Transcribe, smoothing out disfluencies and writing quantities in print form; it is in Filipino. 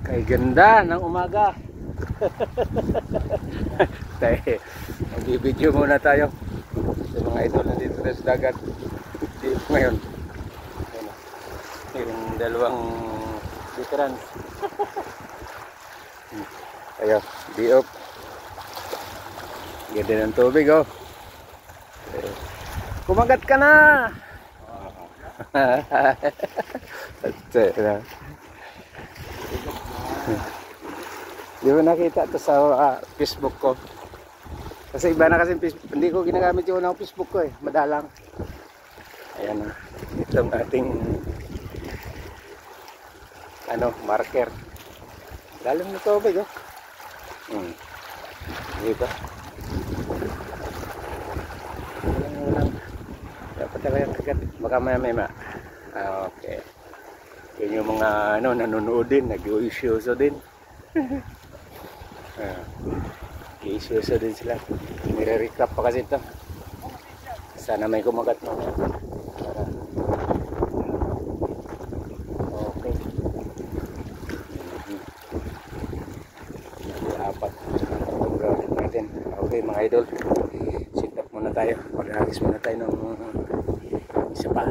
Kay ganda ng umaga. Tayo, magbibideo muna tayo sa mga idol nandito sa dagat. Dito ngayon. Yung dalawang veterans. Ayo, diop. Ganda ng tubig, oh. Kumagat ka na. Di ba nakita to sa Facebook ko? Kasi iba na kasi hindi ko ginagamit yung unang Facebook ko eh. Madalang. Ayan na. Itong ating marker. Lalim na tubig, oh. Diba? Dapat talagang kagat. Baka maya. Okay. Yun yung mga nanonood din. Nag-i-isyoso din. I-isyoso din sila. Nire-recap pa kasi ito. Sana may kumagat mo. Para okay. Apat itong gawin natin. Okay mga idol, sit up muna tayo. Mag-agis muna tayo ng isa pa.